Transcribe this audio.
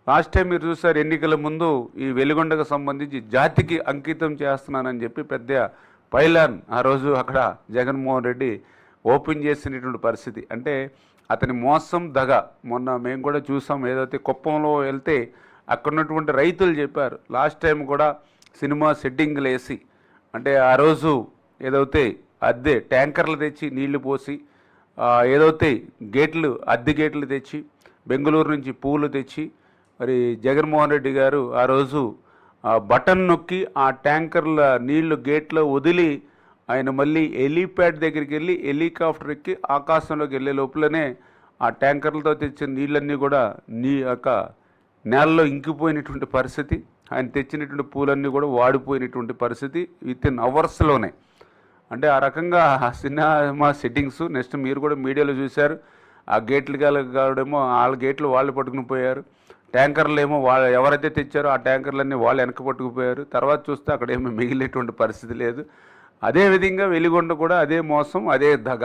Last time మీరు చూసారు ఎన్నికల ముందు ఈ వెలిగొండకు సంబంధించి జాతికి అంకితం చేస్తున్నానని చెప్పి పెద్ద పైలాన్ ఆ రోజు అక్కడ జగన్మోహన్ రెడ్డి ఓపెన్ చేసినటువంటి పరిస్థితి. అంటే అతని మోసం దగ మొన్న మేము కూడా చూసాం. ఏదైతే కుప్పంలో వెళ్తే అక్కడ ఉన్నటువంటి రైతులు చెప్పారు లాస్ట్ టైం కూడా సినిమా సెట్టింగ్లు వేసి, అంటే ఆ రోజు ఏదైతే అద్దె ట్యాంకర్లు తెచ్చి నీళ్లు పోసి, ఏదైతే గేట్లు అద్దె గేట్లు తెచ్చి బెంగళూరు నుంచి పూలు తెచ్చి మరి జగన్మోహన్ రెడ్డి గారు ఆ రోజు బటన్ నొక్కి ఆ ట్యాంకర్ల నీళ్లు గేట్లో వదిలి ఆయన మళ్ళీ హెలీప్యాడ్ దగ్గరికి వెళ్ళి హెలికాప్టర్ ఎక్కి ఆకాశంలోకి వెళ్ళే లోపలనే ఆ ట్యాంకర్లతో తెచ్చిన నీళ్ళన్నీ కూడా నేలలో ఇంకిపోయినటువంటి పరిస్థితి. ఆయన తెచ్చినటువంటి పూలన్నీ కూడా వాడిపోయినటువంటి పరిస్థితి విత్ ఇన్ అవర్స్లోనే. అంటే ఆ రకంగా సినిమా సెట్టింగ్స్. నెక్స్ట్ మీరు కూడా మీడియాలో చూశారు, ఆ గేట్లు కావడేమో వాళ్ళ గేట్లు వాళ్ళు పట్టుకుని పోయారు, ట్యాంకర్లు ఏమో వాళ్ళు ఎవరైతే తెచ్చారో ఆ ట్యాంకర్లన్నీ వాళ్ళు వెనక పట్టుకుపోయారు. తర్వాత చూస్తే అక్కడ ఏమో మిగిలేటువంటి పరిస్థితి లేదు. అదేవిధంగా వెలిగొండ కూడా అదే మోసం, అదే దగ.